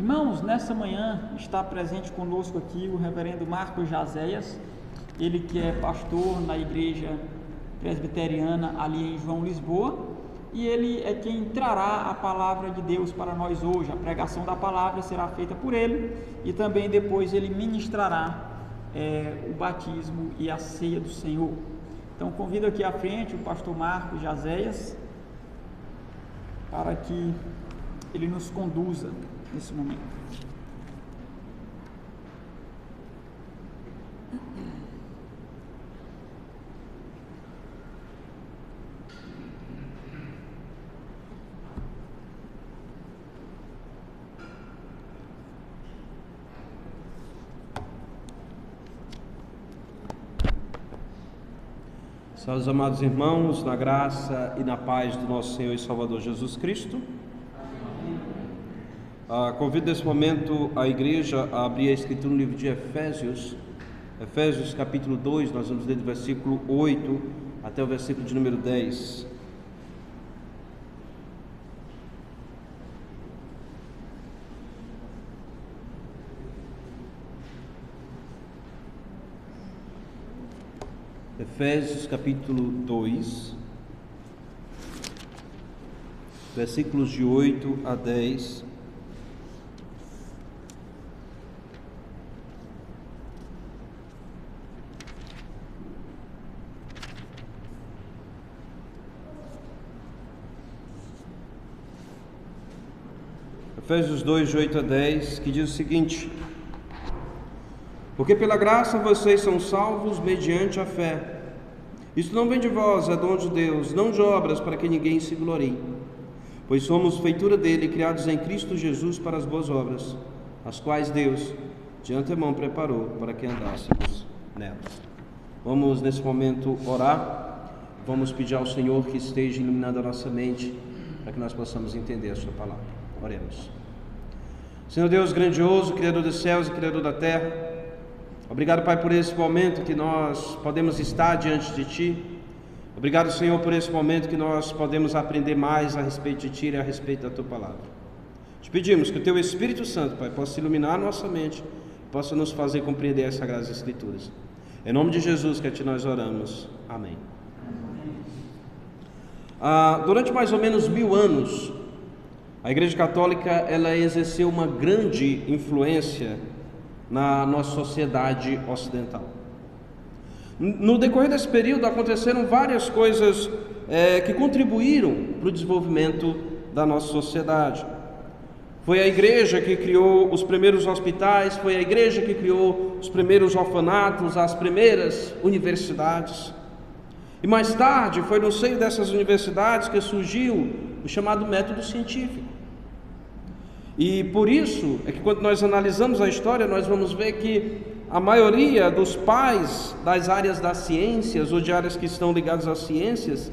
Irmãos, nessa manhã está presente conosco aqui o reverendo Marcos Jazéias, ele que é pastor na igreja presbiteriana ali em João Lisboa, e ele é quem trará a palavra de Deus para nós hoje. A pregação da palavra será feita por ele e também depois ele ministrará o batismo e a ceia do Senhor. Então convido aqui à frente o pastor Marcos Jazéias para que ele nos conduza nesse momento. Salve, amados irmãos, na graça e na paz do nosso Senhor e Salvador Jesus Cristo. Convido nesse momento a igreja a abrir a escritura no livro de Efésios, capítulo 2, nós vamos ler do versículo 8 até o versículo de número 10. Efésios capítulo 2, versículos de 8 a 10. Efésios 2, de 8 a 10, que diz o seguinte: porque pela graça vocês são salvos mediante a fé. Isto não vem de vós, é dom de Deus, não de obras, para que ninguém se glorie. Pois somos feitura dele, criados em Cristo Jesus para as boas obras, as quais Deus de antemão preparou para que andássemos nelas. Vamos nesse momento orar, vamos pedir ao Senhor que esteja iluminando a nossa mente, para que nós possamos entender a sua palavra. Oremos. Senhor Deus grandioso, Criador dos céus e Criador da terra, obrigado, Pai, por esse momento que nós podemos estar diante de Ti. Obrigado, Senhor, por esse momento que nós podemos aprender mais a respeito de Ti e a respeito da Tua palavra. Te pedimos que o Teu Espírito Santo, Pai, possa iluminar a nossa mente, possa nos fazer compreender as Sagradas Escrituras. Em nome de Jesus que a Ti nós oramos. Amém. Durante mais ou menos 1000 anos, a Igreja Católica ela exerceu uma grande influência na nossa sociedade ocidental. No decorrer desse período aconteceram várias coisas que contribuíram para o desenvolvimento da nossa sociedade. Foi a igreja que criou os primeiros hospitais, foi a igreja que criou os primeiros orfanatos, as primeiras universidades. E mais tarde foi no seio dessas universidades que surgiu o chamado método científico. E por isso é que quando nós analisamos a história, nós vamos ver que a maioria dos pais das áreas das ciências ou de áreas que estão ligadas às ciências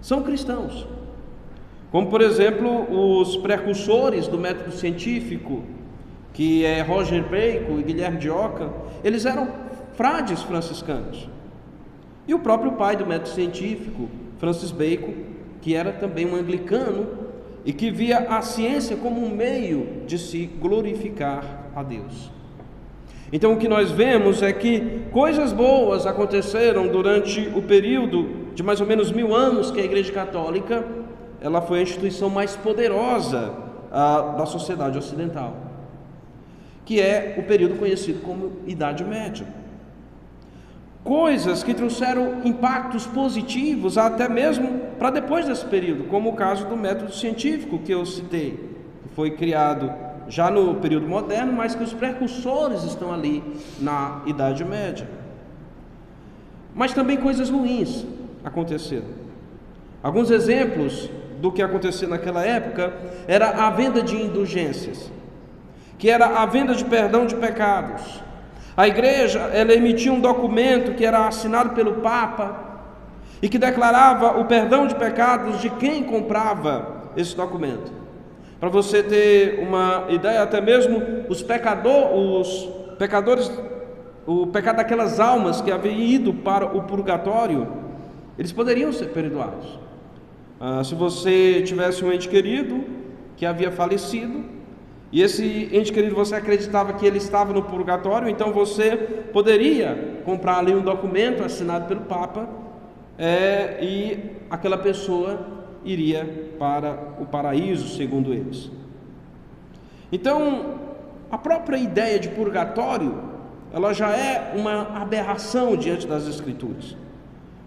são cristãos. Como, por exemplo, os precursores do método científico, que é Roger Bacon e Guilherme de Ockham, eles eram frades franciscanos. E o próprio pai do método científico, Francis Bacon, que era também um anglicano, e que via a ciência como um meio de se glorificar a Deus. Então o que nós vemos é que coisas boas aconteceram durante o período de mais ou menos 1000 anos que a Igreja Católica ela foi a instituição mais poderosa da sociedade ocidental, que é o período conhecido como Idade Média. Coisas que trouxeram impactos positivos até mesmo para depois desse período, como o caso do método científico que eu citei, que foi criado já no período moderno, mas que os precursores estão ali na Idade Média. Mas também coisas ruins aconteceram. Alguns exemplos do que aconteceu naquela época era a venda de indulgências, que era a venda de perdão de pecados. A igreja ela emitia um documento que era assinado pelo Papa e que declarava o perdão de pecados de quem comprava esse documento. Para você ter uma ideia, até mesmo os pecadores, o pecado daquelas almas que haviam ido para o purgatório, eles poderiam ser perdoados. Se você tivesse um ente querido que havia falecido e esse ente querido, você acreditava que ele estava no purgatório, então você poderia comprar ali um documento assinado pelo Papa, e aquela pessoa iria para o paraíso, segundo eles. Então, a própria ideia de purgatório, ela já é uma aberração diante das Escrituras,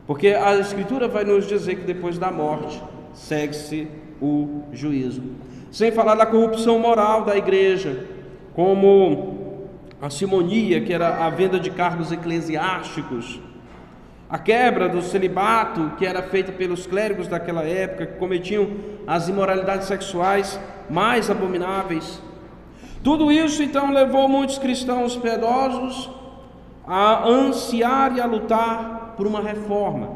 porque a Escritura vai nos dizer que depois da morte segue-se o juízo. Sem falar da corrupção moral da igreja, como a simonia, que era a venda de cargos eclesiásticos, a quebra do celibato, que era feita pelos clérigos daquela época, que cometiam as imoralidades sexuais mais abomináveis. Tudo isso então levou muitos cristãos piedosos a ansiar e a lutar por uma reforma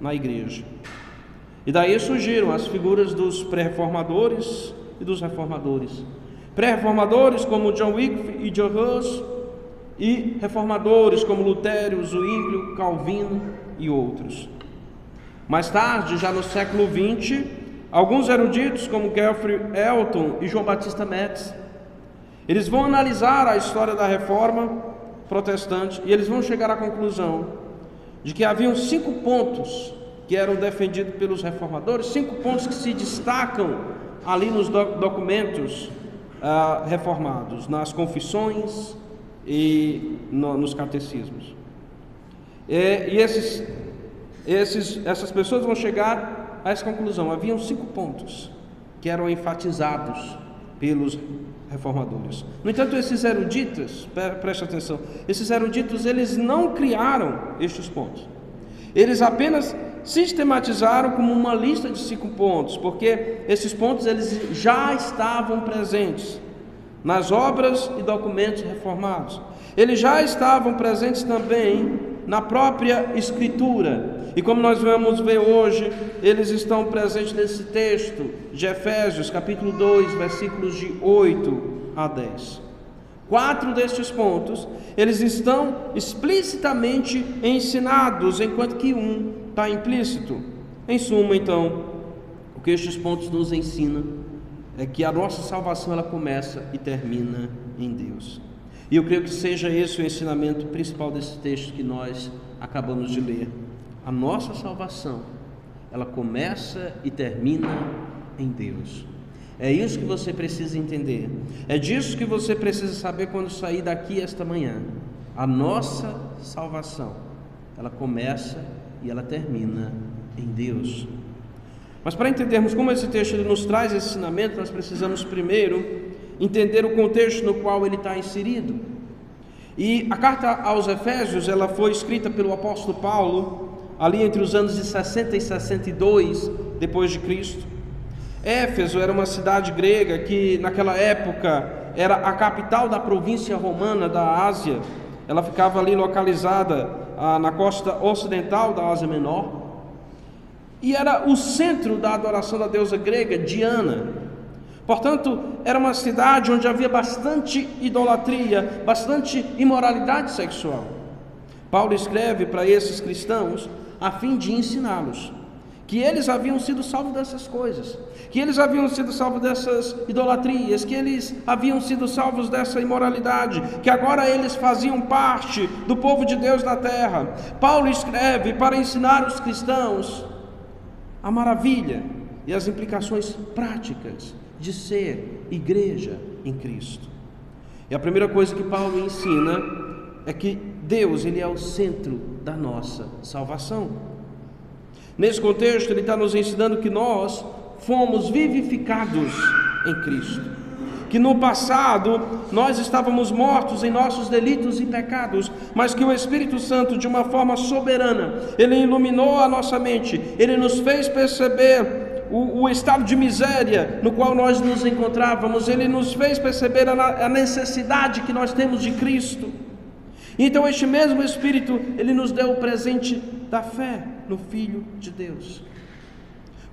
na igreja. E daí surgiram as figuras dos pré-reformadores e dos reformadores. Pré-reformadores como John Wycliffe e John Hus, e reformadores como Lutero, Zwinglio, Calvino e outros. Mais tarde, já no século XX, alguns eruditos como Geoffrey Elton e João Batista Metz, eles vão analisar a história da reforma protestante e eles vão chegar à conclusão de que haviam 5 pontos que eram defendidos pelos reformadores, 5 pontos que se destacam ali nos documentos reformados, nas confissões e nos catecismos. E essas pessoas vão chegar a essa conclusão. Haviam 5 pontos que eram enfatizados pelos reformadores. No entanto, esses eruditos, preste atenção, esses eruditos, eles não criaram estes pontos. Eles apenas sistematizaram como uma lista de 5 pontos, porque esses pontos eles já estavam presentes nas obras e documentos reformados. Eles já estavam presentes também na própria Escritura. E como nós vamos ver hoje, eles estão presentes nesse texto de Efésios, capítulo 2, versículos de 8 a 10. 4 destes pontos, eles estão explicitamente ensinados, enquanto que um está implícito. Em suma, então, o que estes pontos nos ensinam é que a nossa salvação ela começa e termina em Deus. E eu creio que seja esse o ensinamento principal desse texto que nós acabamos de ler. A nossa salvação, ela começa e termina em Deus. É isso que você precisa entender. É disso que você precisa saber quando sair daqui esta manhã. A nossa salvação, ela começa e ela termina em Deus. Mas para entendermos como esse texto ele nos traz esse ensinamento, nós precisamos primeiro entender o contexto no qual ele está inserido. E a carta aos Efésios, ela foi escrita pelo apóstolo Paulo ali entre os anos de 60 e 62 depois de Cristo. Éfeso era uma cidade grega que naquela época era a capital da província romana da Ásia. Ela ficava ali localizada na costa ocidental da Ásia Menor, e era o centro da adoração da deusa grega Diana. Portanto, era uma cidade onde havia bastante idolatria, bastante imoralidade sexual. Paulo escreve para esses cristãos a fim de ensiná-los que eles haviam sido salvos dessas coisas, que eles haviam sido salvos dessas idolatrias, que eles haviam sido salvos dessa imoralidade, que agora eles faziam parte do povo de Deus na terra. Paulo escreve para ensinar os cristãos a maravilha e as implicações práticas de ser igreja em Cristo. E a primeira coisa que Paulo ensina é que Deus, ele é o centro da nossa salvação. Nesse contexto, ele está nos ensinando que nós fomos vivificados em Cristo, que no passado nós estávamos mortos em nossos delitos e pecados, mas que o Espírito Santo, de uma forma soberana, ele iluminou a nossa mente, ele nos fez perceber o estado de miséria no qual nós nos encontrávamos, ele nos fez perceber a necessidade que nós temos de Cristo. Então este mesmo Espírito, ele nos deu o presente da fé no Filho de Deus.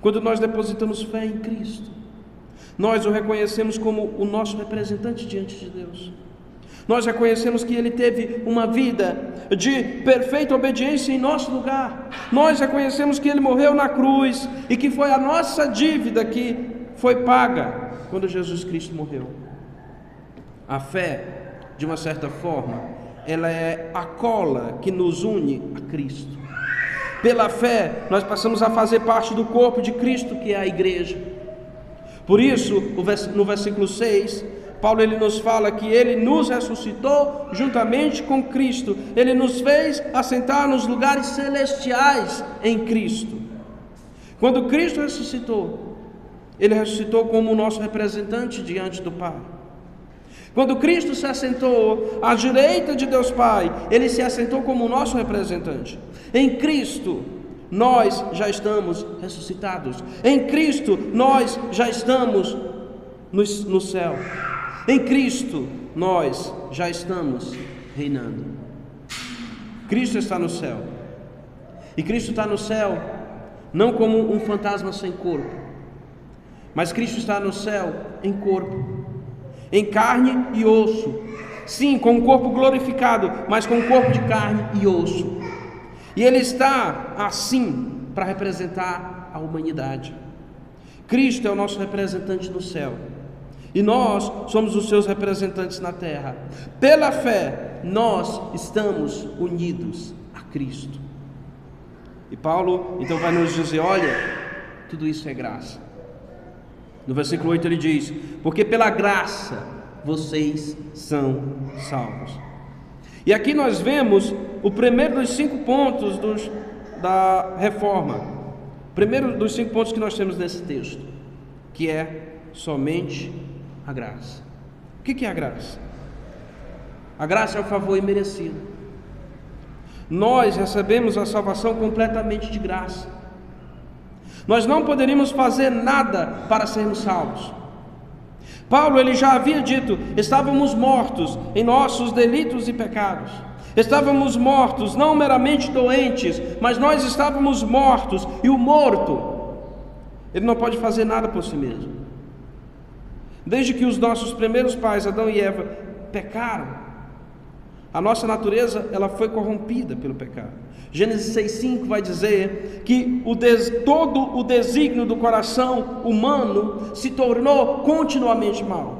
Quando nós depositamos fé em Cristo, nós o reconhecemos como o nosso representante diante de Deus. Nós reconhecemos que ele teve uma vida de perfeita obediência em nosso lugar. Nós reconhecemos que ele morreu na cruz e que foi a nossa dívida que foi paga quando Jesus Cristo morreu. A fé, de uma certa forma, ela é a cola que nos une a Cristo. Pela fé, nós passamos a fazer parte do corpo de Cristo, que é a igreja. Por isso, no versículo 6, Paulo ele nos fala que ele nos ressuscitou juntamente com Cristo. Ele nos fez assentar nos lugares celestiais em Cristo. Quando Cristo ressuscitou, ele ressuscitou como o nosso representante diante do Pai. Quando Cristo se assentou à direita de Deus Pai, ele se assentou como o nosso representante. Em Cristo, nós já estamos ressuscitados. Em Cristo, nós já estamos no céu. Em Cristo, nós já estamos reinando. Cristo está no céu. E Cristo está no céu não como um fantasma sem corpo, mas Cristo está no céu em corpo, em carne e osso. Sim, com um corpo glorificado, mas com um corpo de carne e osso. E Ele está assim para representar a humanidade. Cristo é o nosso representante no céu, e nós somos os seus representantes na terra. Pela fé, nós estamos unidos a Cristo. E Paulo então vai nos dizer: olha, tudo isso é graça. No versículo 8 ele diz: porque pela graça vocês são salvos. E aqui nós vemos o primeiro dos 5 pontos da reforma. O primeiro dos 5 pontos que nós temos nesse texto, que é somente a graça. O que é a graça? A graça é o favor imerecido. Nós recebemos a salvação completamente de graça. Nós não poderíamos fazer nada para sermos salvos. Paulo ele já havia dito: estávamos mortos em nossos delitos e pecados. Estávamos mortos, não meramente doentes, mas nós estávamos mortos. E o morto, ele não pode fazer nada por si mesmo. Desde que os nossos primeiros pais, Adão e Eva, pecaram, a nossa natureza ela foi corrompida pelo pecado. Gênesis 6,5 vai dizer que todo o desígnio do coração humano se tornou continuamente mau.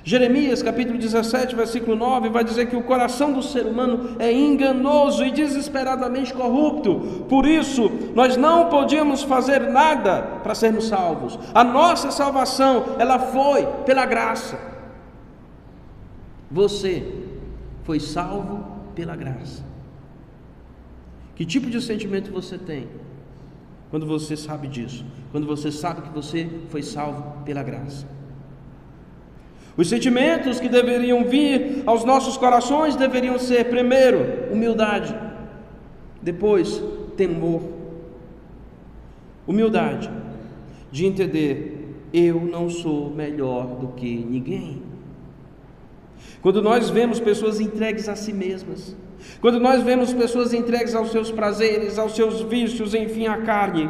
Jeremias capítulo 17 versículo 9 vai dizer que o coração do ser humano é enganoso e desesperadamente corrupto. Por isso nós não podíamos fazer nada para sermos salvos. A nossa salvação ela foi pela graça. Você foi salvo pela graça. Que tipo de sentimento você tem quando você sabe disso? Quando você sabe que você foi salvo pela graça? Os sentimentos que deveriam vir aos nossos corações deveriam ser: primeiro, humildade, depois, temor. Humildade, de entender: eu não sou melhor do que ninguém. Quando nós vemos pessoas entregues a si mesmas, quando nós vemos pessoas entregues aos seus prazeres, aos seus vícios, enfim, à carne,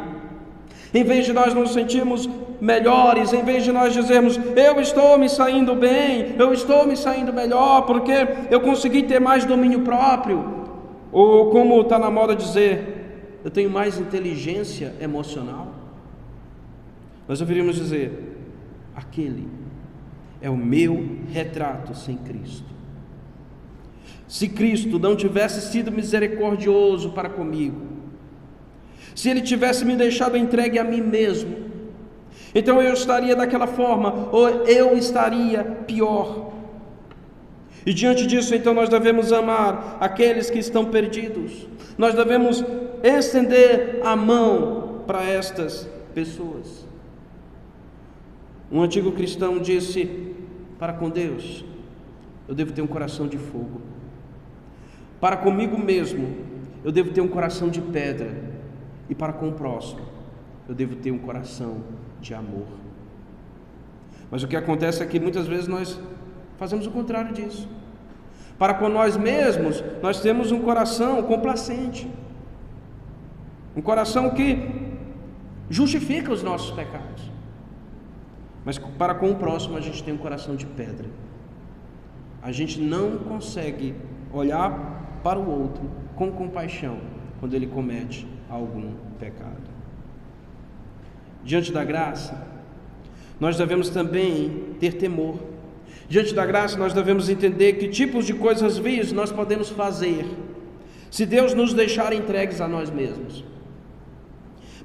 em vez de nós nos sentirmos melhores, em vez de nós dizermos: eu estou me saindo bem, eu estou me saindo melhor, porque eu consegui ter mais domínio próprio, ou como está na moda dizer, eu tenho mais inteligência emocional, nós deveríamos dizer: aquele é o meu retrato sem Cristo. Se Cristo não tivesse sido misericordioso para comigo, se Ele tivesse me deixado entregue a mim mesmo, então eu estaria daquela forma, ou eu estaria pior. E diante disso, então, nós devemos amar aqueles que estão perdidos. Nós devemos estender a mão para estas pessoas. Um antigo cristão disse para com Deus: eu devo ter um coração de fogo. Para comigo mesmo, eu devo ter um coração de pedra. E para com o próximo, eu devo ter um coração de amor. Mas o que acontece é que muitas vezes nós fazemos o contrário disso. Para com nós mesmos, nós temos um coração complacente, um coração que justifica os nossos pecados. Mas para com o próximo a gente tem um coração de pedra. A gente não consegue olhar para o outro com compaixão quando ele comete algum pecado. Diante da graça, nós devemos também ter temor. Diante da graça, nós devemos entender que tipos de coisas vias nós podemos fazer se Deus nos deixar entregues a nós mesmos.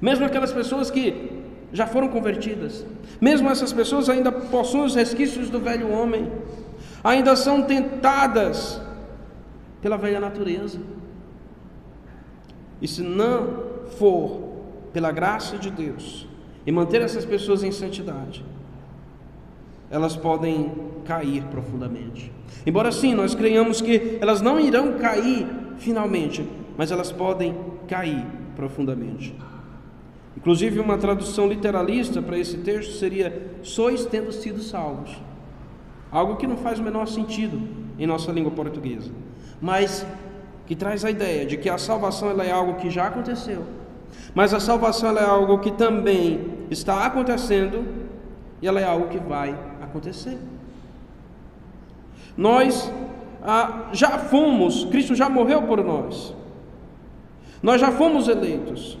Mesmo aquelas pessoas que já foram convertidas, mesmo essas pessoas ainda possuem os resquícios do velho homem, ainda são tentadas pela velha natureza. E se não for pela graça de Deus e manter essas pessoas em santidade, elas podem cair profundamente. Embora sim, nós creiamos que elas não irão cair finalmente, mas elas podem cair profundamente. Inclusive, uma tradução literalista para esse texto seria: sois tendo sido salvos. Algo que não faz o menor sentido em nossa língua portuguesa, mas que traz a ideia de que a salvação ela é algo que já aconteceu, mas a salvação ela é algo que também está acontecendo e ela é algo que vai acontecer. Nós já fomos, Cristo já morreu por nós, nós já fomos eleitos,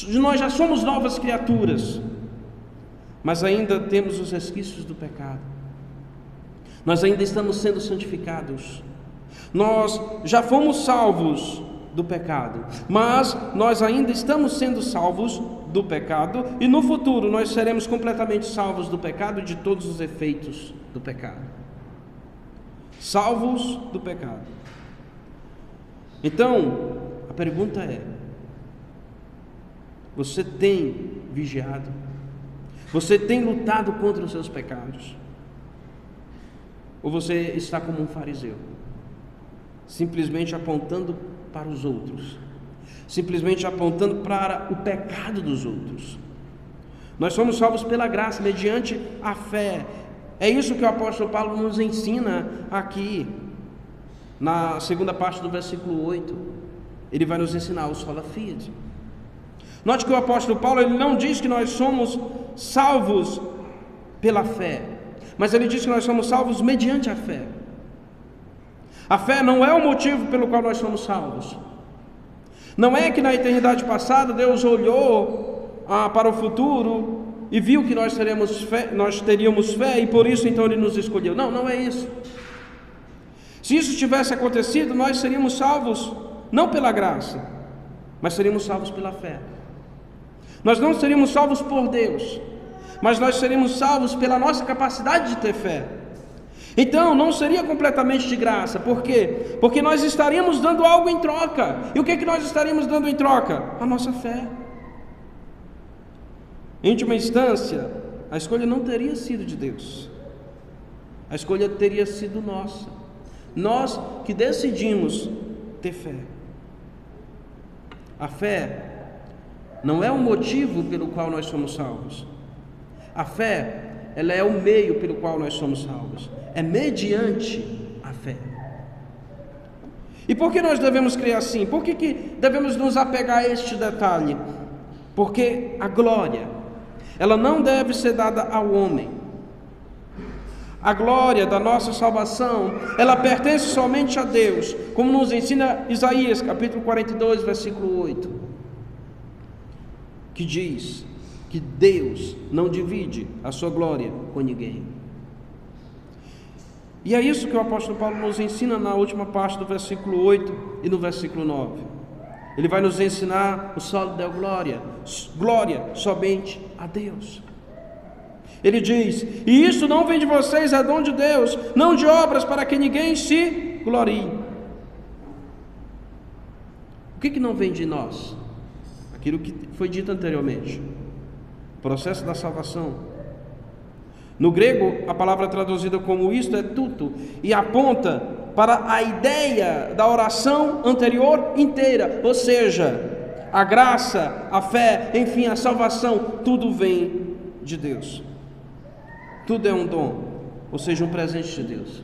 nós já somos novas criaturas, mas ainda temos os resquícios do pecado, nós ainda estamos sendo santificados, nós já fomos salvos do pecado, mas nós ainda estamos sendo salvos do pecado, e no futuro nós seremos completamente salvos do pecado e de todos os efeitos do pecado. Salvos do pecado. Então, a pergunta é: você tem vigiado? Você tem lutado contra os seus pecados? Ou você está como um fariseu, simplesmente apontando para os outros, simplesmente apontando para o pecado dos outros? Nós somos salvos pela graça, mediante a fé. É isso que o apóstolo Paulo nos ensina aqui, na segunda parte do versículo 8. Ele vai nos ensinar o sola fide. Note que o apóstolo Paulo, ele não diz que nós somos salvos pela fé, mas ele diz que nós somos salvos mediante a fé. A fé não é o motivo pelo qual nós somos salvos. Não é que na eternidade passada Deus olhou para o futuro e viu que nós teríamos fé e por isso então Ele nos escolheu. Não, não é isso. Se isso tivesse acontecido, nós seríamos salvos não pela graça, mas seríamos salvos pela fé. Nós não seríamos salvos por Deus, mas nós seríamos salvos pela nossa capacidade de ter fé. Então não seria completamente de graça. Por quê? Porque nós estaríamos dando algo em troca. E o que é que nós estaríamos dando em troca? A nossa fé. Em última instância, a escolha não teria sido de Deus, a escolha teria sido nossa. Nós que decidimos ter fé. A fé não é o motivo pelo qual nós somos salvos. A fé, ela é o meio pelo qual nós somos salvos. É mediante a fé. E por que nós devemos crer assim? Por que devemos nos apegar a este detalhe? Porque a glória, ela não deve ser dada ao homem. A glória da nossa salvação, ela pertence somente a Deus, como nos ensina Isaías, capítulo 42, versículo 8, que diz que Deus não divide a sua glória com ninguém. E é isso que o apóstolo Paulo nos ensina na última parte do versículo 8 e no versículo 9. Ele vai nos ensinar o solo da glória, glória somente a Deus. Ele diz: e isso não vem de vocês, é dom de Deus, não de obras, para que ninguém se glorie. O que não vem de nós? Aquilo que foi dito anteriormente, o processo da salvação. No grego, a palavra traduzida como isto é tudo, e aponta para a ideia da oração anterior inteira, ou seja, a graça, a fé, enfim, a salvação, tudo vem de Deus. Tudo é um dom, ou seja, um presente de Deus.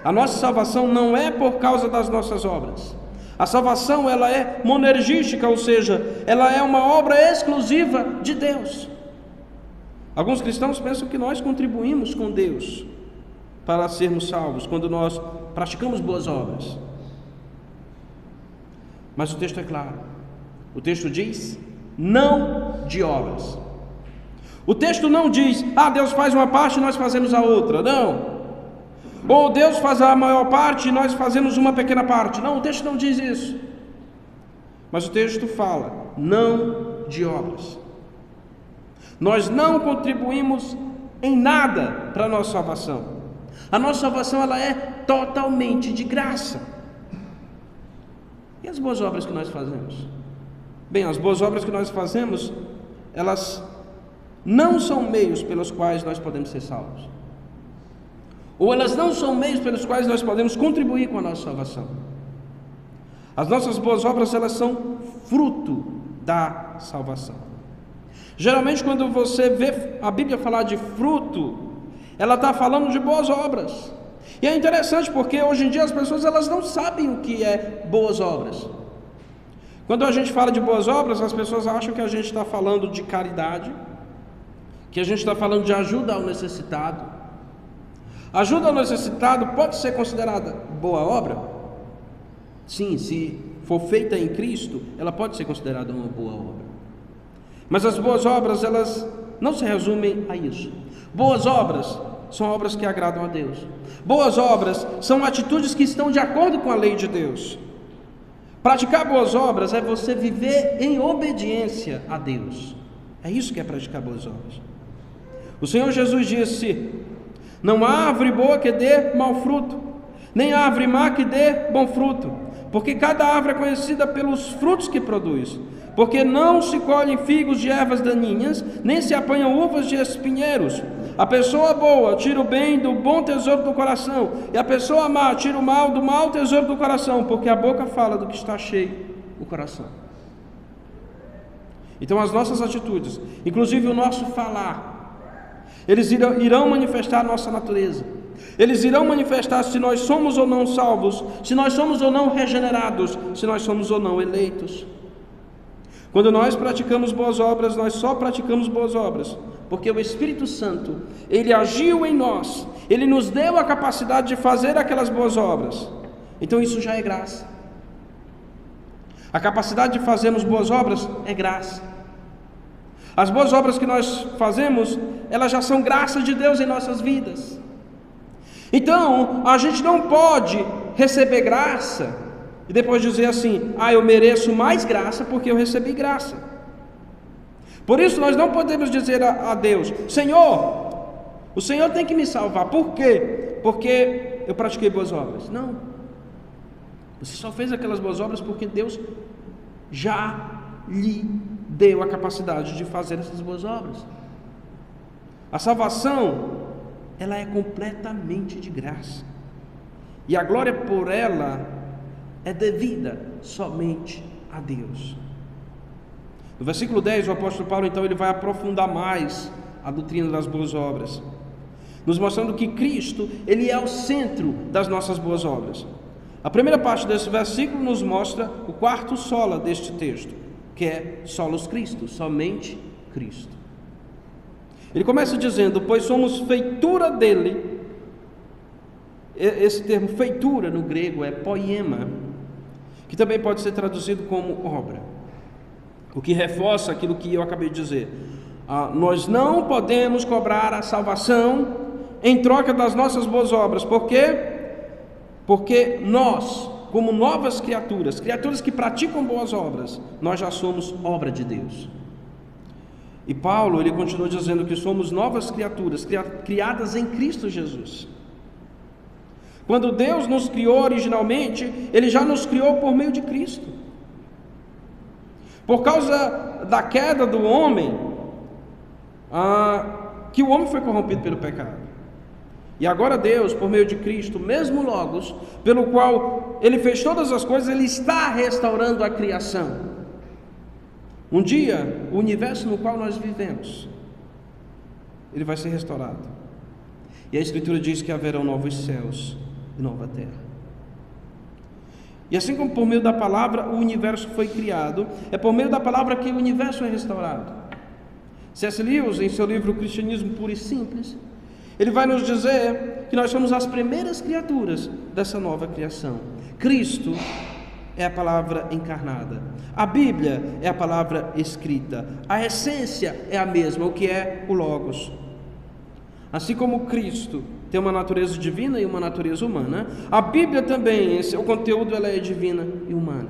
A nossa salvação não é por causa das nossas obras. A salvação, ela é monergística, ou seja, ela é uma obra exclusiva de Deus. Alguns cristãos pensam que nós contribuímos com Deus para sermos salvos, quando nós praticamos boas obras. Mas o texto é claro. O texto diz: não de obras. O texto não diz, Deus faz uma parte e nós fazemos a outra, não. Ou Deus faz a maior parte e nós fazemos uma pequena parte. Não, o texto não diz isso. Mas o texto fala, não de obras. Nós não contribuímos em nada para a nossa salvação. A nossa salvação, ela é totalmente de graça. E as boas obras que nós fazemos? Bem, as boas obras que nós fazemos, elas não são meios pelos quais nós podemos ser salvos. Ou elas não são meios pelos quais nós podemos contribuir com a nossa salvação. As nossas boas obras, elas são fruto da salvação. Geralmente, quando você vê a Bíblia falar de fruto, ela está falando de boas obras. E é interessante porque hoje em dia as pessoas, elas não sabem o que é boas obras. Quando a gente fala de boas obras, as pessoas acham que a gente está falando de caridade, que a gente está falando de ajuda ao necessitado. Ajuda ao necessitado pode ser considerada boa obra? Sim, se for feita em Cristo, ela pode ser considerada uma boa obra. Mas as boas obras, elas não se resumem a isso. Boas obras são obras que agradam a Deus. Boas obras são atitudes que estão de acordo com a lei de Deus. Praticar boas obras é você viver em obediência a Deus. É isso que é praticar boas obras. O Senhor Jesus disse: não há árvore boa que dê mau fruto, nem árvore má que dê bom fruto, porque cada árvore é conhecida pelos frutos que produz. Porque não se colhem figos de ervas daninhas, nem se apanham uvas de espinheiros. A pessoa boa tira o bem do bom tesouro do coração, e a pessoa má tira o mal do mau tesouro do coração, porque a boca fala do que está cheio o coração. Então as nossas atitudes, inclusive o nosso falar, eles irão manifestar a nossa natureza. Eles irão manifestar se nós somos ou não salvos, se nós somos ou não regenerados, se nós somos ou não eleitos. Quando nós praticamos boas obras, nós só praticamos boas obras porque o Espírito Santo, ele agiu em nós, ele nos deu a capacidade de fazer aquelas boas obras. Então isso já é graça. A capacidade de fazermos boas obras é graça. As boas obras que nós fazemos, elas já são graça de Deus em nossas vidas. Então, a gente não pode receber graça e depois dizer assim: eu mereço mais graça porque eu recebi graça. Por isso nós não podemos dizer a Deus: Senhor, o Senhor tem que me salvar. Por quê? Porque eu pratiquei boas obras. Não. Você só fez aquelas boas obras porque Deus já lhe deu a capacidade de fazer essas boas obras. A salvação, ela é completamente de graça. E a glória por ela é devida somente a Deus. No versículo 10, o apóstolo Paulo, então, ele vai aprofundar mais a doutrina das boas obras, nos mostrando que Cristo, ele é o centro das nossas boas obras. A primeira parte desse versículo nos mostra o quarto sola deste texto, que é solos Cristo, somente Cristo. Ele começa dizendo: pois somos feitura dele. Esse termo feitura no grego é poiema, que também pode ser traduzido como obra, o que reforça aquilo que eu acabei de dizer. Nós não podemos cobrar a salvação em troca das nossas boas obras. Por quê? Porque nós, como novas criaturas que praticam boas obras, nós já somos obra de Deus. E Paulo, ele continua dizendo que somos novas criaturas, criadas em Cristo Jesus. Quando Deus nos criou originalmente, ele já nos criou por meio de Cristo. Por causa da queda do homem, que o homem foi corrompido pelo pecado. E agora Deus, por meio de Cristo, o mesmo Logos, pelo qual ele fez todas as coisas, ele está restaurando a criação. Um dia, o universo no qual nós vivemos, ele vai ser restaurado. E a Escritura diz que haverão novos céus e nova terra. E assim como por meio da palavra o universo foi criado, é por meio da palavra que o universo é restaurado. C.S. Lewis, em seu livro Cristianismo Puro e Simples, ele vai nos dizer que nós somos as primeiras criaturas dessa nova criação. Cristo é a palavra encarnada. A Bíblia é a palavra escrita. A essência é a mesma, o que é o Logos. Assim como Cristo tem uma natureza divina e uma natureza humana, a Bíblia também, em seu conteúdo, ela é divina e humana.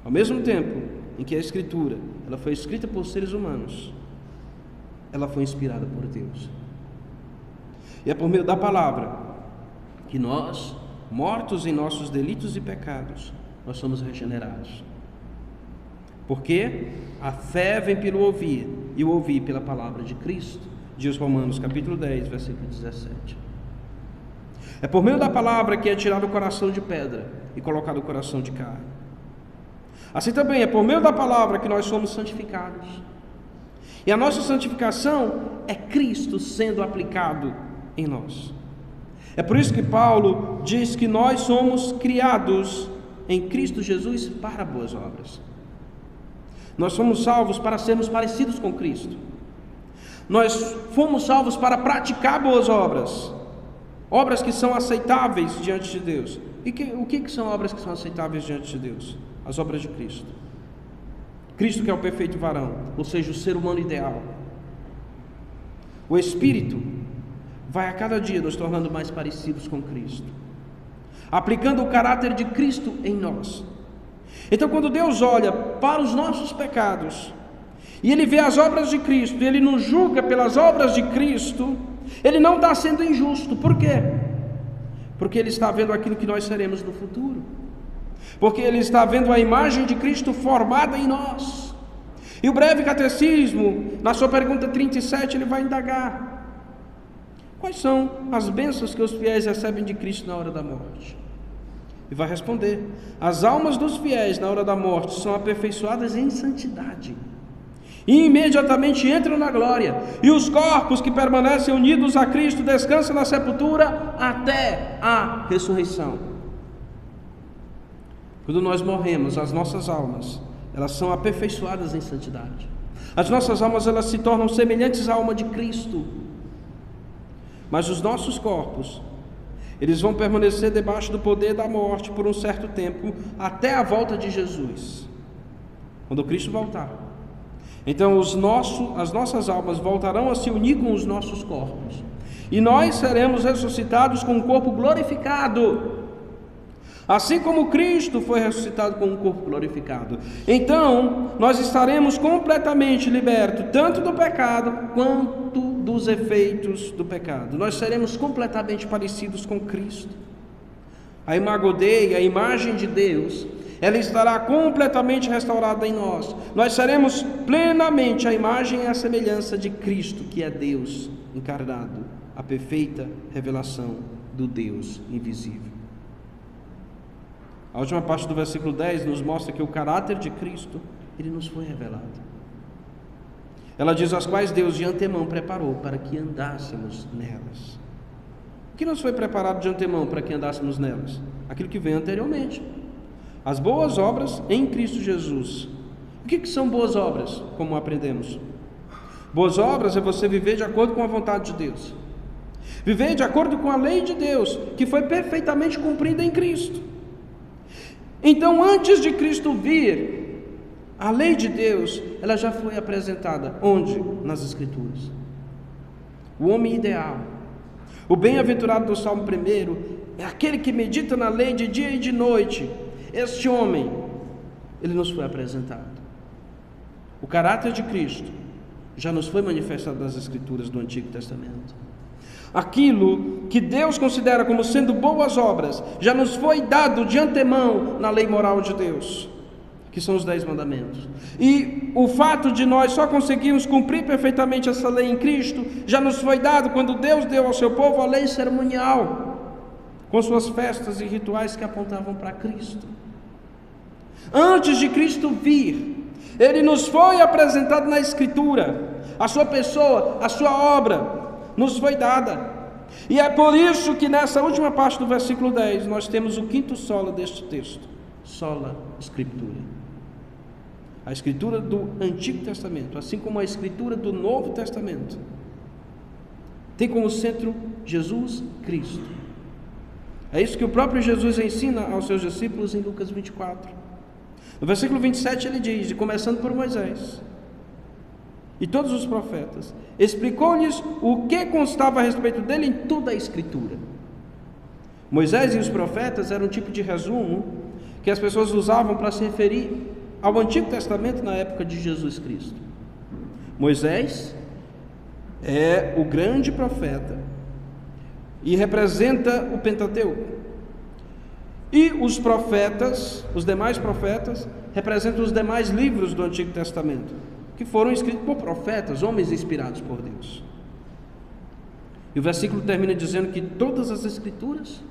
Ao mesmo tempo em que a Escritura ela foi escrita por seres humanos, ela foi inspirada por Deus. E é por meio da palavra que nós, mortos em nossos delitos e pecados, nós somos regenerados. Porque a fé vem pelo ouvir, e o ouvir pela palavra de Cristo, diz Romanos capítulo 10, versículo 17. É por meio da palavra que é tirado o coração de pedra e colocado o coração de carne. Assim também é por meio da palavra que nós somos santificados. E a nossa santificação é Cristo sendo aplicado em nós. É por isso que Paulo diz que nós somos criados em Cristo Jesus para boas obras. Nós somos salvos para sermos parecidos com Cristo. Nós fomos salvos para praticar boas obras, obras que são aceitáveis diante de Deus. E o que são obras que são aceitáveis diante de Deus? As obras de Cristo. Cristo que é o perfeito varão, ou seja, o ser humano ideal. O Espírito vai a cada dia nos tornando mais parecidos com Cristo, aplicando o caráter de Cristo em nós. Então, quando Deus olha para os nossos pecados, e Ele vê as obras de Cristo, e Ele nos julga pelas obras de Cristo, Ele não está sendo injusto. Por quê? Porque Ele está vendo aquilo que nós seremos no futuro. Porque Ele está vendo a imagem de Cristo formada em nós. E o breve catecismo, na sua pergunta 37, ele vai indagar: quais são as bênçãos que os fiéis recebem de Cristo na hora da morte? E vai responder: as almas dos fiéis na hora da morte são aperfeiçoadas em santidade, e imediatamente entram na glória, e os corpos que permanecem unidos a Cristo descansam na sepultura até a ressurreição. Quando nós morremos, as nossas almas, elas são aperfeiçoadas em santidade. As nossas almas, elas se tornam semelhantes à alma de Cristo. Mas os nossos corpos, eles vão permanecer debaixo do poder da morte por um certo tempo, até a volta de Jesus, quando Cristo voltar. Então as nossas almas voltarão a se unir com os nossos corpos, e nós seremos ressuscitados com um corpo glorificado, assim como Cristo foi ressuscitado com um corpo glorificado. Então nós estaremos completamente libertos, tanto do pecado quanto dos efeitos do pecado. Nós seremos completamente parecidos com Cristo. A imago Dei, a imagem de Deus, ela estará completamente restaurada em nós. Nós seremos plenamente a imagem e a semelhança de Cristo, que é Deus encarnado, a perfeita revelação do Deus invisível. A última parte do versículo 10 nos mostra que o caráter de Cristo, ele nos foi revelado. Ela diz: as quais Deus de antemão preparou para que andássemos nelas. O que nos foi preparado de antemão para que andássemos nelas? Aquilo que vem anteriormente. As boas obras em Cristo Jesus. O que são boas obras, como aprendemos? Boas obras é você viver de acordo com a vontade de Deus. Viver de acordo com a lei de Deus, que foi perfeitamente cumprida em Cristo. Então, antes de Cristo vir, a lei de Deus, ela já foi apresentada. Onde? Nas Escrituras. O homem ideal, o bem-aventurado do Salmo 1, é aquele que medita na lei de dia e de noite. Este homem, ele nos foi apresentado. O caráter de Cristo já nos foi manifestado nas Escrituras do Antigo Testamento. Aquilo que Deus considera como sendo boas obras, já nos foi dado de antemão na lei moral de Deus, que são os 10 mandamentos. E o fato de nós só conseguirmos cumprir perfeitamente essa lei em Cristo, já nos foi dado quando Deus deu ao seu povo a lei cerimonial, com suas festas e rituais que apontavam para Cristo. Antes de Cristo vir, Ele nos foi apresentado na Escritura, a sua pessoa, a sua obra, nos foi dada. E é por isso que nessa última parte do versículo 10 nós temos o quinto sola deste texto: sola Scriptura. A Escritura do Antigo Testamento, assim como a Escritura do Novo Testamento, tem como centro Jesus Cristo. É isso que o próprio Jesus ensina aos seus discípulos em Lucas 24. No versículo 27 ele diz, e começando por Moisés e todos os profetas, explicou-lhes o que constava a respeito dele em toda a Escritura. Moisés e os profetas eram um tipo de resumo que as pessoas usavam para se referir ao Antigo Testamento na época de Jesus Cristo. Moisés é o grande profeta e representa o Pentateuco. E os profetas, os demais profetas, representam os demais livros do Antigo Testamento, que foram escritos por profetas, homens inspirados por Deus. E o versículo termina dizendo que todas as Escrituras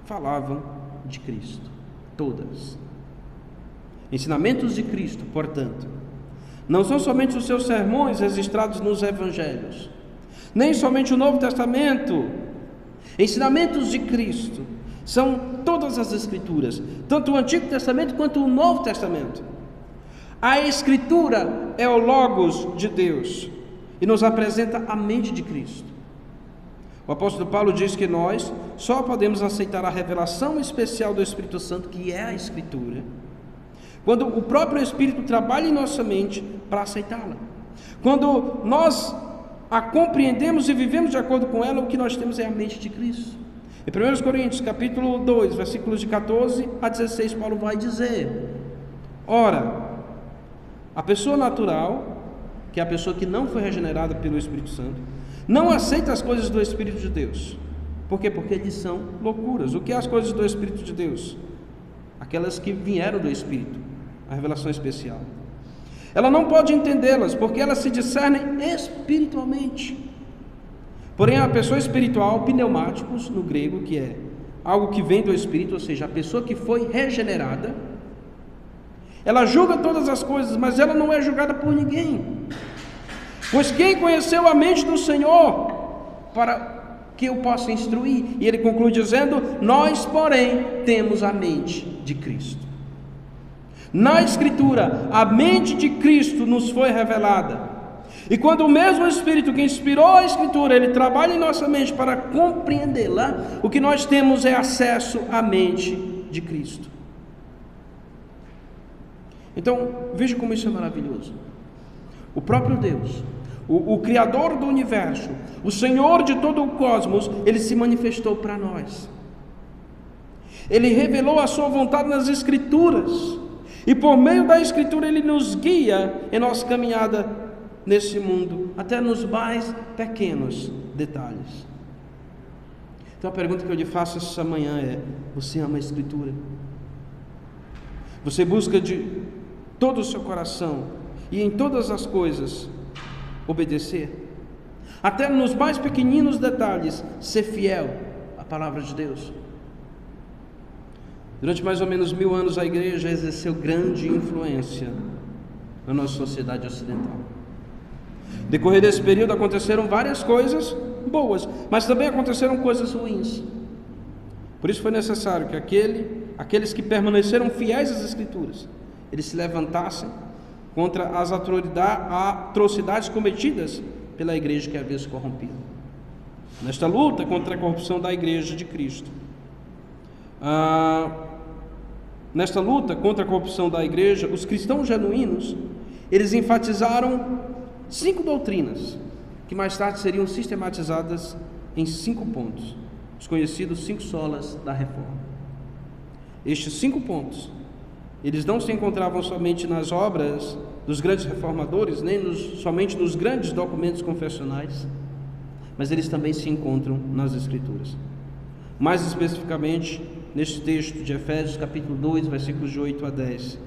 falavam de Cristo. Todas. Ensinamentos de Cristo, portanto, não são somente os seus sermões registrados nos Evangelhos, nem somente o Novo Testamento. Ensinamentos de Cristo são todas as Escrituras, tanto o Antigo Testamento quanto o Novo Testamento. A Escritura é o Logos de Deus e nos apresenta a mente de Cristo. O apóstolo Paulo diz que nós só podemos aceitar a revelação especial do Espírito Santo, que é a Escritura, quando o próprio Espírito trabalha em nossa mente para aceitá-la. Quando nós a compreendemos e vivemos de acordo com ela, o que nós temos é a mente de Cristo. Em 1 Coríntios, capítulo 2, versículos de 14 a 16, Paulo vai dizer: ora, a pessoa natural, que é a pessoa que não foi regenerada pelo Espírito Santo, não aceita as coisas do Espírito de Deus. Por quê? Porque eles são loucuras. O que é as coisas do Espírito de Deus? Aquelas que vieram do Espírito, a revelação especial. Ela não pode entendê-las, porque elas se discernem espiritualmente. Porém, a pessoa espiritual, pneumáticos no grego, que é algo que vem do Espírito, ou seja, a pessoa que foi regenerada, ela julga todas as coisas, mas ela não é julgada por ninguém. Pois quem conheceu a mente do Senhor para que eu possa instruir? E ele conclui dizendo: nós, porém, temos a mente de Cristo. Na Escritura, a mente de Cristo nos foi revelada. E quando o mesmo Espírito que inspirou a Escritura, ele trabalha em nossa mente para compreendê-la, o que nós temos é acesso à mente de Cristo. Então, veja como isso é maravilhoso. O próprio Deus, o Criador do universo, o Senhor de todo o cosmos, ele se manifestou para nós. Ele revelou a sua vontade nas Escrituras. E por meio da Escritura ele nos guia em nossa caminhada nesse mundo, até nos mais pequenos detalhes. Então a pergunta que eu lhe faço essa manhã é: você ama a Escritura? Você busca de todo o seu coração e em todas as coisas obedecer? Até nos mais pequeninos detalhes, ser fiel à palavra de Deus? Durante mais ou menos 1000 anos, a igreja exerceu grande influência na nossa sociedade ocidental. No decorrer desse período aconteceram várias coisas boas, mas também aconteceram coisas ruins. Por isso foi necessário que aqueles que permaneceram fiéis às Escrituras, eles se levantassem contra as atrocidades cometidas pela igreja que havia se corrompido. Nesta luta contra a corrupção da igreja de Cristo, nesta luta contra a corrupção da igreja, os cristãos genuínos, eles enfatizaram 5 doutrinas, que mais tarde seriam sistematizadas em 5 pontos, os conhecidos 5 solas da reforma. Estes 5 pontos, eles não se encontravam somente nas obras dos grandes reformadores, nem somente nos grandes documentos confessionais, mas eles também se encontram nas Escrituras. Mais especificamente, neste texto de Efésios, capítulo 2, versículos de 8 a 10,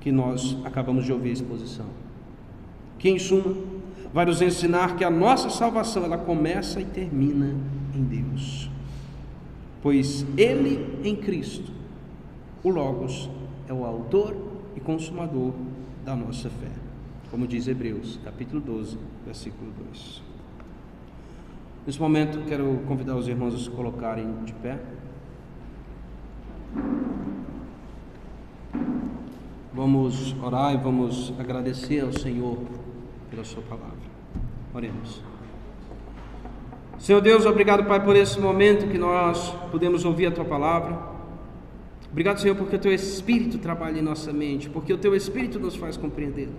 que nós acabamos de ouvir a exposição. Que, em suma, vai nos ensinar que a nossa salvação, ela começa e termina em Deus. Pois Ele, em Cristo, o Logos, é o autor e consumador da nossa fé. Como diz Hebreus, capítulo 12, versículo 2. Nesse momento, quero convidar os irmãos a se colocarem de pé. Vamos orar e vamos agradecer ao Senhor pela sua palavra. Oremos. Senhor Deus, obrigado, Pai, por esse momento que nós podemos ouvir a Tua palavra. Obrigado, Senhor, porque o Teu Espírito trabalha em nossa mente, porque o Teu Espírito nos faz compreendê-la.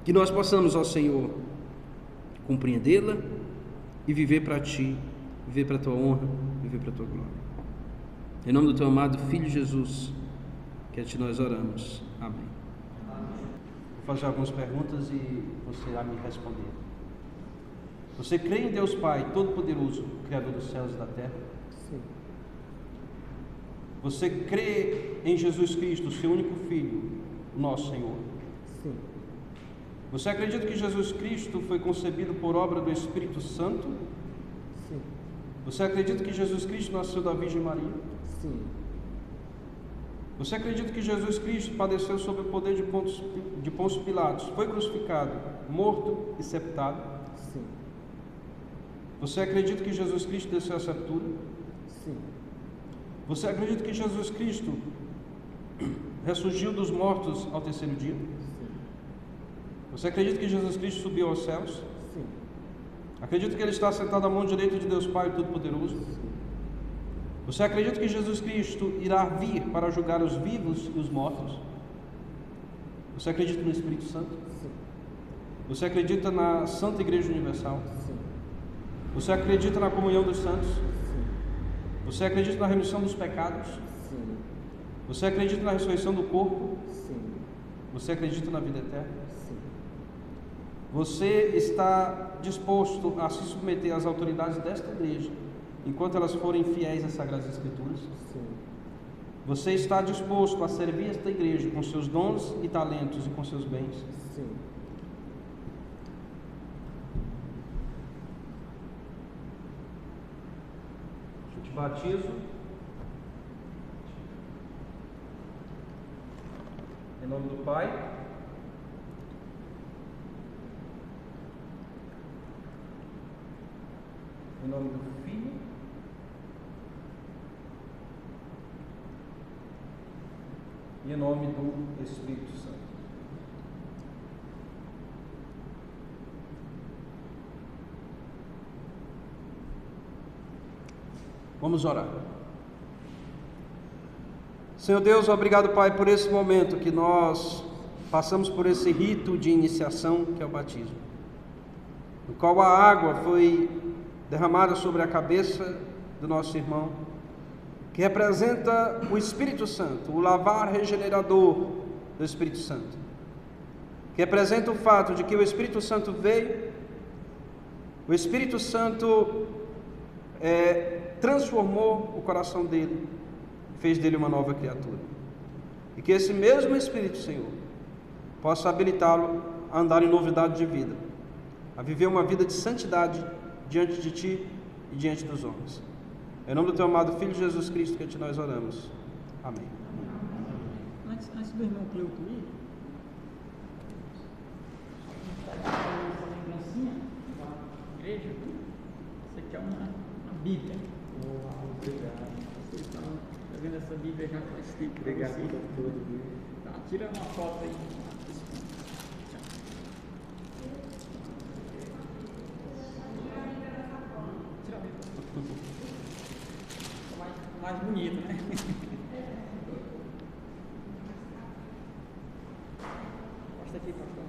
Que nós possamos, ó Senhor, compreendê-la e viver para Ti, viver para a Tua honra, viver para a Tua glória. Em nome do Teu amado Filho Jesus, que a Ti nós oramos. Amém. Vou fazer algumas perguntas e você irá me responder. Você crê em Deus Pai Todo-Poderoso, Criador dos céus e da terra? Sim. Você crê em Jesus Cristo, seu único Filho, nosso Senhor? Sim. Você acredita que Jesus Cristo foi concebido por obra do Espírito Santo? Sim. Você acredita que Jesus Cristo nasceu da Virgem Maria? Sim. Você acredita que Jesus Cristo padeceu sob o poder de Pôncio Pilatos, foi crucificado, morto e sepultado? Sim. Você acredita que Jesus Cristo desceu à sepultura? Sim. Você acredita que Jesus Cristo ressurgiu dos mortos ao terceiro dia? Sim. Você acredita que Jesus Cristo subiu aos céus? Sim. Acredita que Ele está sentado à mão direita de Deus Pai Todo-Poderoso? Sim. Você acredita que Jesus Cristo irá vir para julgar os vivos e os mortos? Você acredita no Espírito Santo? Sim. Você acredita na Santa Igreja Universal? Sim. Você acredita na comunhão dos santos? Sim. Você acredita na remissão dos pecados? Sim. Você acredita na ressurreição do corpo? Sim. Você acredita na vida eterna? Sim. Você está disposto a se submeter às autoridades desta igreja, enquanto elas forem fiéis às Sagradas Escrituras? Sim. Você está disposto a servir esta igreja com seus dons e talentos e com seus bens? Sim. Eu te batizo em nome do Pai, em nome do Filho e em nome do Espírito Santo. Vamos orar. Senhor Deus, obrigado, Pai, por esse momento que nós passamos por esse rito de iniciação que é o batismo, no qual a água foi derramada sobre a cabeça do nosso irmão, que representa o Espírito Santo, o lavar regenerador do Espírito Santo, que representa o fato de que o Espírito Santo veio, o Espírito Santo transformou o coração dele, fez dele uma nova criatura, e que esse mesmo Espírito, Senhor, possa habilitá-lo a andar em novidade de vida, a viver uma vida de santidade diante de Ti e diante dos homens. Em nome do Teu amado Filho Jesus Cristo que a Ti nós oramos. Amém. Antes do irmão Cleuto ir, essa lembrancinha da igreja, isso aqui é uma Bíblia. Obrigado. Vocês estão vendo essa Bíblia já faz tempo. Obrigado por tudo. Tá, tira uma foto aí. Tira a Bíblia. Mais bonito, né? Mostra aqui, pastor.